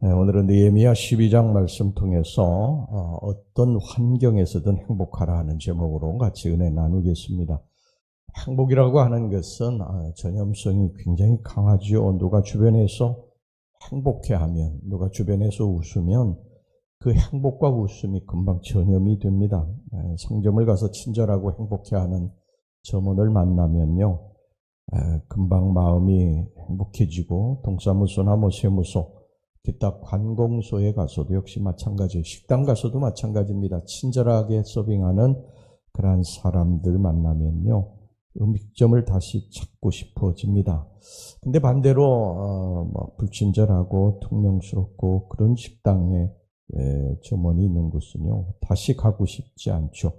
네, 오늘은 느헤미야 12장 말씀 통해서 어떤 환경에서든 행복하라 하는 제목으로 같이 은혜 나누겠습니다. 행복이라고 하는 것은 전염성이 굉장히 강하지요. 누가 주변에서 행복해하면, 누가 주변에서 웃으면 그 행복과 웃음이 금방 전염이 됩니다. 상점을 가서 친절하고 행복해하는 점원을 만나면요, 금방 마음이 행복해지고, 동사무소나 세무소, 기타 관공소에 가서도 역시 마찬가지예요. 식당 가서도 마찬가지입니다. 친절하게 서빙하는 그러한 사람들 만나면요, 음식점을 다시 찾고 싶어집니다. 근데 반대로 불친절하고 퉁명스럽고 그런 식당에 점원이 있는 곳은요, 다시 가고 싶지 않죠.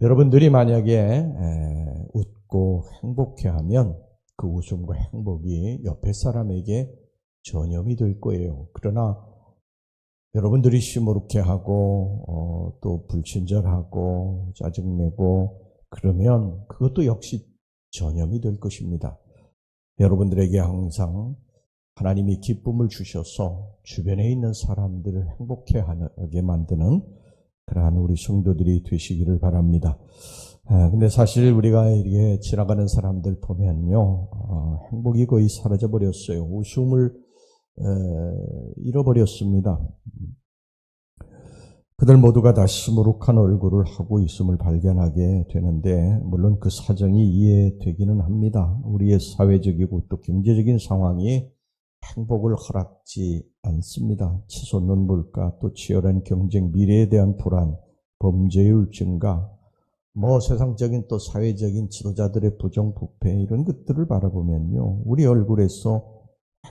여러분들이 만약에 웃고 행복해하면 그 웃음과 행복이 옆에 사람에게 전염이 될 거예요. 그러나 여러분들이 시무룩해 하고 또 불친절하고 짜증내고 그러면 그것도 역시 전염이 될 것입니다. 여러분들에게 항상 하나님이 기쁨을 주셔서 주변에 있는 사람들을 행복해하게 만드는 그러한 우리 성도들이 되시기를 바랍니다. 근데 사실 우리가 이렇게 지나가는 사람들 보면요, 행복이 거의 사라져 버렸어요. 웃음을 잃어버렸습니다. 그들 모두가 다 시무룩한 얼굴을 하고 있음을 발견하게 되는데, 물론 그 사정이 이해되기는 합니다. 우리의 사회적이고 또 경제적인 상황이 행복을 허락지 않습니다. 치솟는 물가, 또 치열한 경쟁, 미래에 대한 불안, 범죄율 증가, 세상적인 또 사회적인 지도자들의 부정부패, 이런 것들을 바라보면요, 우리 얼굴에서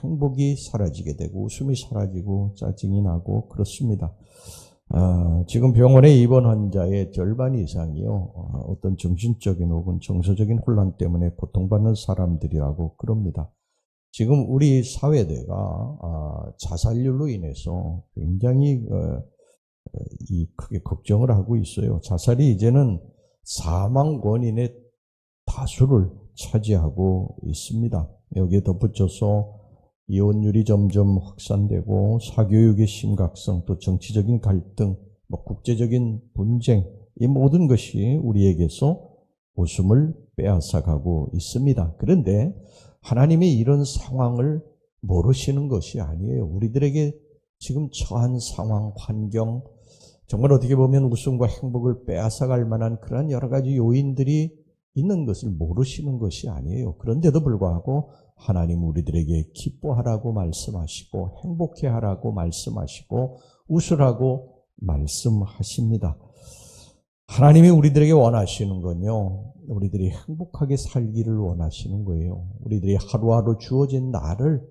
행복이 사라지게 되고 웃음이 사라지고 짜증이 나고 그렇습니다. 지금 병원에 입원 환자의 절반 이상이요, 어떤 정신적인 혹은 정서적인 혼란 때문에 고통받는 사람들이라고 그럽니다. 지금 우리 사회대가 자살률로 인해서 굉장히 크게 걱정을 하고 있어요. 자살이 이제는 사망 원인의 다수를 차지하고 있습니다. 여기에 덧붙여서 이혼율이 점점 확산되고 사교육의 심각성, 또 정치적인 갈등, 국제적인 분쟁, 이 모든 것이 우리에게서 웃음을 빼앗아가고 있습니다. 그런데 하나님이 이런 상황을 모르시는 것이 아니에요. 우리들에게 지금 처한 상황, 환경, 정말 어떻게 보면 웃음과 행복을 빼앗아갈 만한 그런 여러 가지 요인들이 있는 것을 모르시는 것이 아니에요. 그런데도 불구하고 하나님 우리들에게 기뻐하라고 말씀하시고 행복해하라고 말씀하시고 웃으라고 말씀하십니다. 하나님이 우리들에게 원하시는 건요, 우리들이 행복하게 살기를 원하시는 거예요. 우리들이 하루하루 주어진 날을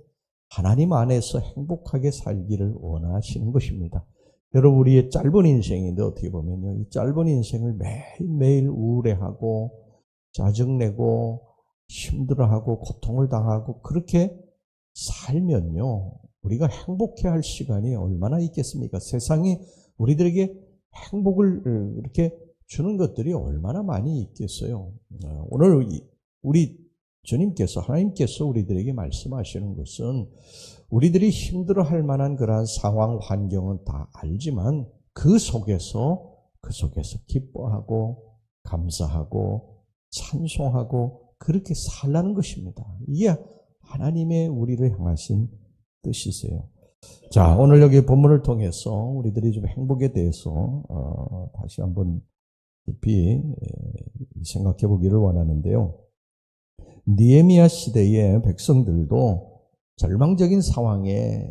하나님 안에서 행복하게 살기를 원하시는 것입니다. 여러분, 우리의 짧은 인생인데 어떻게 보면요, 이 짧은 인생을 매일매일 우울해하고 짜증내고 힘들어하고 고통을 당하고 그렇게 살면요, 우리가 행복해할 시간이 얼마나 있겠습니까? 세상이 우리들에게 행복을 이렇게 주는 것들이 얼마나 많이 있겠어요. 오늘 우리 주님께서, 하나님께서 우리들에게 말씀하시는 것은 우리들이 힘들어할 만한 그러한 상황, 환경은 다 알지만 그 속에서 기뻐하고 감사하고 찬송하고 그렇게 살라는 것입니다. 이게 하나님의 우리를 향하신 뜻이세요. 자, 오늘 여기 본문을 통해서 우리들이 좀 행복에 대해서 다시 한번 깊이 생각해 보기를 원하는데요. 느헤미야 시대의 백성들도 절망적인 상황에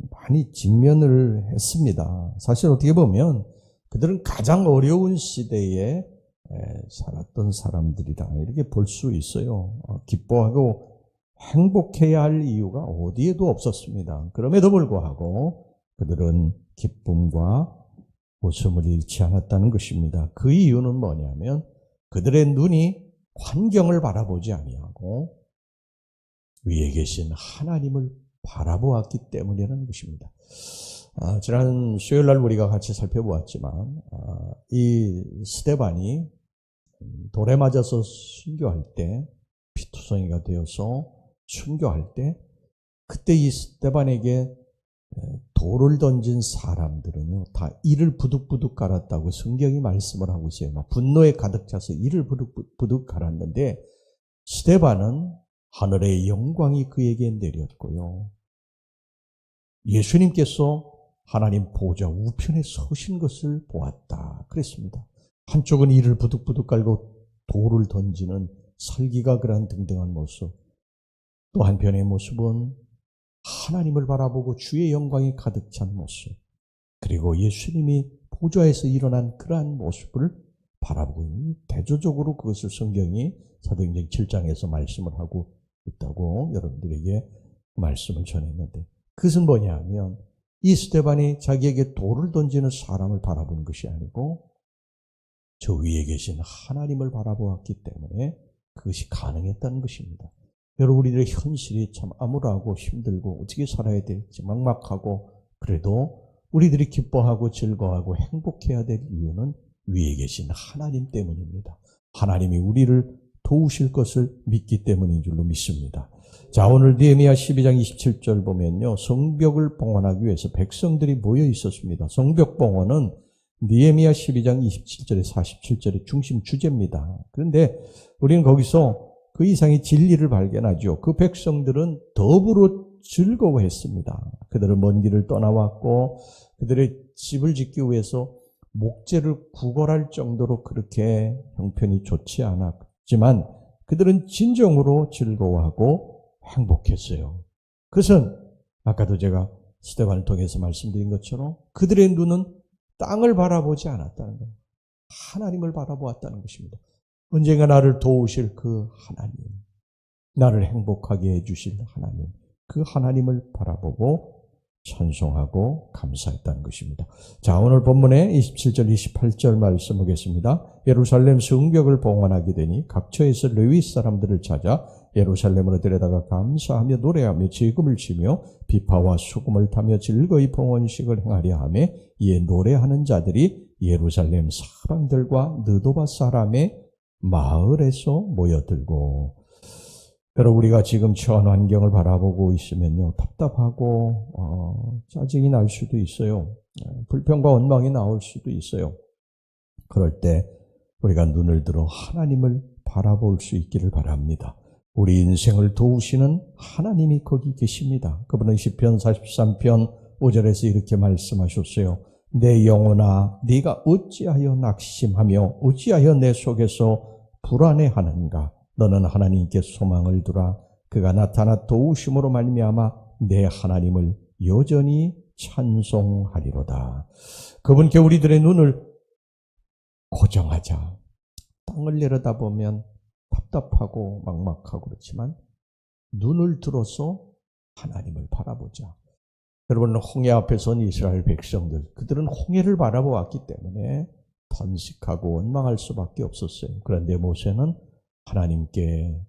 많이 직면을 했습니다. 사실 어떻게 보면 그들은 가장 어려운 시대에 살았던 사람들이다, 이렇게 볼 수 있어요. 기뻐하고 행복해야 할 이유가 어디에도 없었습니다. 그럼에도 불구하고 그들은 기쁨과 웃음을 잃지 않았다는 것입니다. 그 이유는 뭐냐면 그들의 눈이 환경을 바라보지 아니하고 위에 계신 하나님을 바라보았기 때문이라는 것입니다. 지난 수요일날 우리가 같이 살펴보았지만 이 스데반이 돌에 맞아서 순교할 때, 피투성이가 되어서 순교할 때, 그때 이 스데반에게 돌을 던진 사람들은요, 다 이를 부득부득 갈았다고 성경이 말씀을 하고 있어요. 막 분노에 가득 차서 이를 부득부득 갈았는데, 스데반은 하늘의 영광이 그에게 내렸고요. 예수님께서 하나님 보좌 우편에 서신 것을 보았다. 그랬습니다. 한쪽은 이를 부득부득 갈고 돌을 던지는 살기가 그런 등등한 모습. 또 한편의 모습은 하나님을 바라보고 주의 영광이 가득 찬 모습. 그리고 예수님이 보좌에서 일어난 그러한 모습을 바라보고 대조적으로 그것을 성경이 사도행전 7장에서 말씀을 하고 있다고 여러분들에게 말씀을 전했는데, 그것은 뭐냐 하면 이 스데반이 자기에게 돌을 던지는 사람을 바라보는 것이 아니고 저 위에 계신 하나님을 바라보았기 때문에 그것이 가능했다는 것입니다. 여러분, 우리들의 현실이 참 암울하고 힘들고 어떻게 살아야 될지 막막하고, 그래도 우리들이 기뻐하고 즐거워하고 행복해야 될 이유는 위에 계신 하나님 때문입니다. 하나님이 우리를 도우실 것을 믿기 때문인 줄로 믿습니다. 자, 오늘 느헤미야 12장 27절 보면요, 성벽을 봉헌하기 위해서 백성들이 모여 있었습니다. 성벽 봉헌은 느헤미야 12장 27절에 47절의 중심 주제입니다. 그런데 우리는 거기서 그 이상의 진리를 발견하죠. 그 백성들은 더불어 즐거워했습니다. 그들은 먼 길을 떠나왔고 그들의 집을 짓기 위해서 목재를 구걸할 정도로 그렇게 형편이 좋지 않았지만 그들은 진정으로 즐거워하고 행복했어요. 그것은 아까도 제가 스데반을 통해서 말씀드린 것처럼 그들의 눈은 땅을 바라보지 않았다는 거예요. 하나님을 바라보았다는 것입니다. 언젠가 나를 도우실 그 하나님, 나를 행복하게 해주실 하나님, 그 하나님을 바라보고 찬송하고 감사했다는 것입니다. 자, 오늘 본문의 27절, 28절 말씀 보겠습니다. 예루살렘 성벽을 봉헌하게 되니 각처에서 레위 사람들을 찾아 예루살렘으로 데려다가 감사하며 노래하며 제금을 치며 비파와 수금을 타며 즐거이 봉헌식을 행하려 하며 이에 노래하는 자들이 예루살렘 사방들과 느도바 사람의 마을에서 모여들고. 여러분, 우리가 지금 처한 환경을 바라보고 있으면요, 답답하고 짜증이 날 수도 있어요. 불평과 원망이 나올 수도 있어요. 그럴 때 우리가 눈을 들어 하나님을 바라볼 수 있기를 바랍니다. 우리 인생을 도우시는 하나님이 거기 계십니다. 그분은 시편 43편 5절에서 이렇게 말씀하셨어요. 내 영혼아, 네가 어찌하여 낙심하며 어찌하여 내 속에서 불안해하는가? 너는 하나님께 소망을 두라. 그가 나타나 도우심으로 말미암아 내 하나님을 여전히 찬송하리로다. 그분께 우리들의 눈을 고정하자. 땅을 내려다보면 답답하고 막막하고 그렇지만 눈을 들어서 하나님을 바라보자. 여러분, 홍해 앞에 선 이스라엘 백성들, 그들은 홍해를 바라보았기 때문에 번식하고 원망할 수밖에 없었어요. 그런데 모세는 하나님께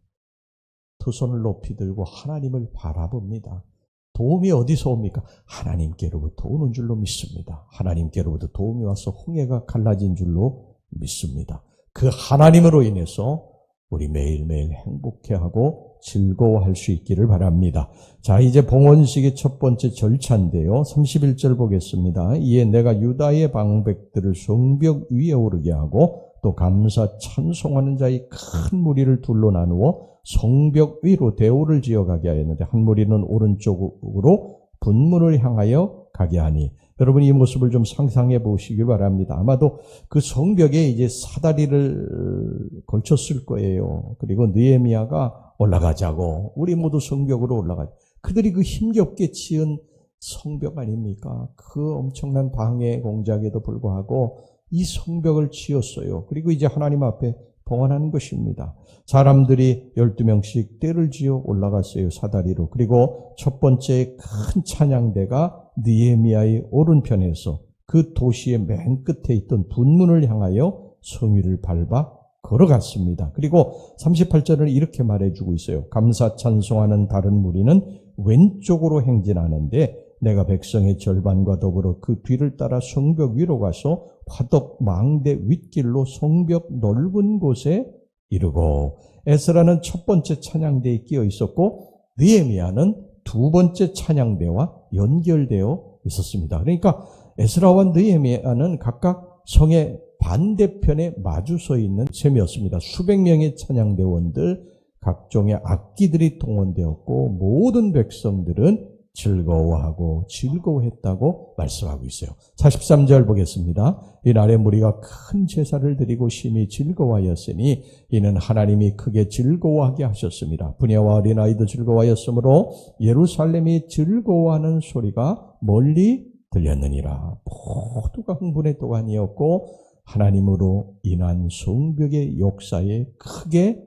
두 손을 높이 들고 하나님을 바라봅니다. 도움이 어디서 옵니까? 하나님께로부터 오는 줄로 믿습니다. 하나님께로부터 도움이 와서 홍해가 갈라진 줄로 믿습니다. 그 하나님으로 인해서 우리 매일매일 행복해하고 즐거워할 수 있기를 바랍니다. 자, 이제 봉헌식의 첫 번째 절차인데요. 31절 보겠습니다. 이에 내가 유다의 방백들을 성벽 위에 오르게 하고 또 감사 찬송하는 자의 큰 무리를 둘로 나누어 성벽 위로 대오를 지어가게 하였는데 한 무리는 오른쪽으로 분문을 향하여 가게 하니, 여러분 이 모습을 좀 상상해 보시기 바랍니다. 아마도 그 성벽에 이제 사다리를 걸쳤을 거예요. 그리고 느헤미야가 올라가자고, 우리 모두 성벽으로 올라가자. 그들이 그 힘겹게 지은 성벽 아닙니까? 그 엄청난 방해 공작에도 불구하고 이 성벽을 지었어요. 그리고 이제 하나님 앞에 봉헌하는 것입니다. 사람들이 12명씩 떼를 지어 올라갔어요, 사다리로. 그리고 첫 번째 큰 찬양대가 느헤미야의 오른편에서 그 도시의 맨 끝에 있던 분문을 향하여 성위를 밟아 걸어갔습니다. 그리고 38절을 이렇게 말해주고 있어요. 감사 찬송하는 다른 무리는 왼쪽으로 행진하는데 내가 백성의 절반과 더불어 그 뒤를 따라 성벽 위로 가서 화덕 망대 윗길로 성벽 넓은 곳에 이르고, 에스라는 첫 번째 찬양대에 끼어 있었고 느헤미야는 두 번째 찬양대와 연결되어 있었습니다. 그러니까 에스라와 느헤미야는 각각 성의 반대편에 마주 서 있는 셈이었습니다. 수백 명의 찬양대원들, 각종의 악기들이 동원되었고 모든 백성들은 즐거워하고 즐거워했다고 말씀하고 있어요. 43절 보겠습니다. 이날에 무리가 큰 제사를 드리고 심히 즐거워하였으니 이는 하나님이 크게 즐거워하게 하셨습니다. 부녀와 어린아이도 즐거워하였으므로 예루살렘이 즐거워하는 소리가 멀리 들렸느니라. 모두가 흥분의 도가니였고 하나님으로 인한 성벽의 역사에 크게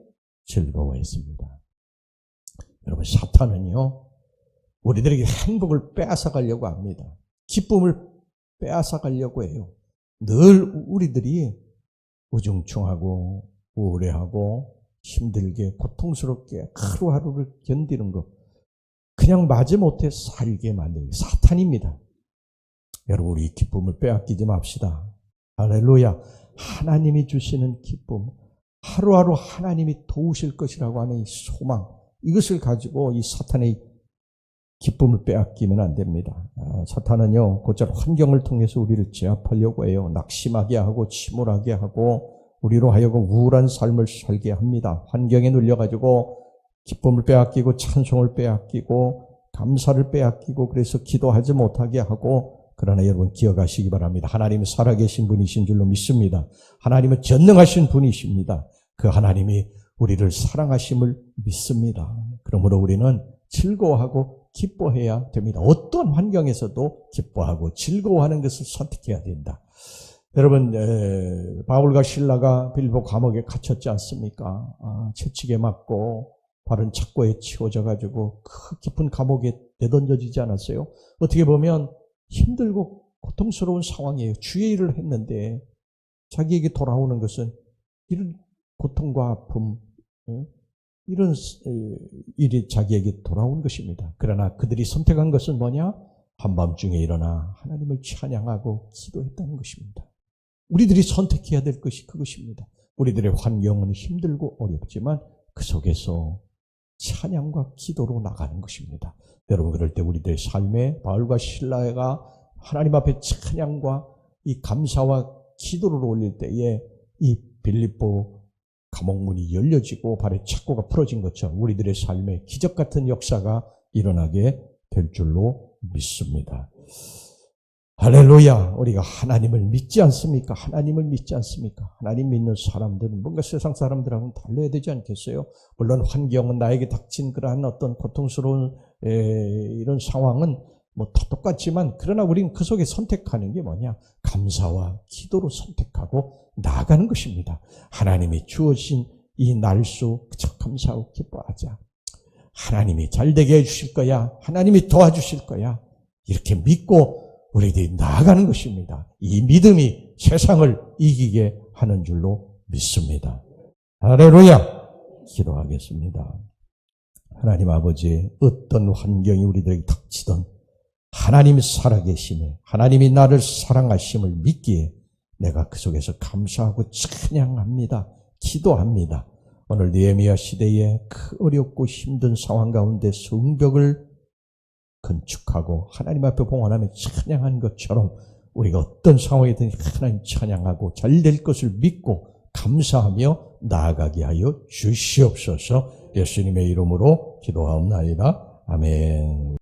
즐거워했습니다. 여러분, 사탄은요, 우리들에게 행복을 빼앗아가려고 합니다. 기쁨을 빼앗아가려고 해요. 늘 우리들이 우중충하고 우울해하고 힘들게 고통스럽게 하루하루를 견디는 것, 그냥 마지못해 살게 만드는 게 사탄입니다. 여러분, 우리 기쁨을 빼앗기지 맙시다. 할렐루야. 하나님이 주시는 기쁨, 하루하루 하나님이 도우실 것이라고 하는 이 소망, 이것을 가지고 이 사탄의 기쁨을 빼앗기면 안 됩니다. 사탄은요, 곧잘 환경을 통해서 우리를 제압하려고 해요. 낙심하게 하고 침울하게 하고 우리로 하여금 우울한 삶을 살게 합니다. 환경에 눌려가지고 기쁨을 빼앗기고 찬송을 빼앗기고 감사를 빼앗기고 그래서 기도하지 못하게 하고, 그러나 여러분 기억하시기 바랍니다. 하나님은 살아계신 분이신 줄로 믿습니다. 하나님은 전능하신 분이십니다. 그 하나님이 우리를 사랑하심을 믿습니다. 그러므로 우리는 즐거워하고 기뻐해야 됩니다. 어떤 환경에서도 기뻐하고 즐거워하는 것을 선택해야 된다. 여러분, 바울과 실라가 빌보 감옥에 갇혔지 않습니까? 채찍에 맞고 발은 착고에 치워져가지고 그 깊은 감옥에 내던져지지 않았어요? 어떻게 보면 힘들고 고통스러운 상황이에요. 주의 일을 했는데 자기에게 돌아오는 것은 이런 고통과 아픔, 이런 일이 자기에게 돌아온 것입니다. 그러나 그들이 선택한 것은 뭐냐? 한밤중에 일어나 하나님을 찬양하고 기도했다는 것입니다. 우리들이 선택해야 될 것이 그것입니다. 우리들의 환경은 힘들고 어렵지만 그 속에서 찬양과 기도로 나가는 것입니다. 여러분, 그럴 때 우리들의 삶에 바울과 실라가 하나님 앞에 찬양과 이 감사와 기도를 올릴 때에 이 빌립보 감옥문이 열려지고 발의 착고가 풀어진 것처럼 우리들의 삶에 기적 같은 역사가 일어나게 될 줄로 믿습니다. 할렐루야. 우리가 하나님을 믿지 않습니까? 하나님을 믿지 않습니까? 하나님 믿는 사람들은 뭔가 세상 사람들하고는 달라야 되지 않겠어요? 물론 환경은, 나에게 닥친 그러한 어떤 고통스러운 이런 상황은 뭐 다 똑같지만, 그러나 우리는 그 속에 선택하는 게 뭐냐? 감사와 기도로 선택하고 나아가는 것입니다. 하나님이 주어진 이 날수 그저 감사하고 기뻐하자. 하나님이 잘되게 해주실 거야. 하나님이 도와주실 거야. 이렇게 믿고 우리들이 나아가는 것입니다. 이 믿음이 세상을 이기게 하는 줄로 믿습니다. 할렐루야. 기도하겠습니다. 하나님 아버지, 어떤 환경이 우리들에게 닥치던 하나님이 살아계시네, 하나님이 나를 사랑하심을 믿기에 내가 그 속에서 감사하고 찬양합니다. 기도합니다. 오늘 느헤미야 시대에 그 어렵고 힘든 상황 가운데 성벽을 건축하고 하나님 앞에 봉헌하며 찬양한 것처럼 우리가 어떤 상황이든 하나님 찬양하고 잘 될 것을 믿고 감사하며 나아가게 하여 주시옵소서. 예수님의 이름으로 기도하옵나이다. 아멘.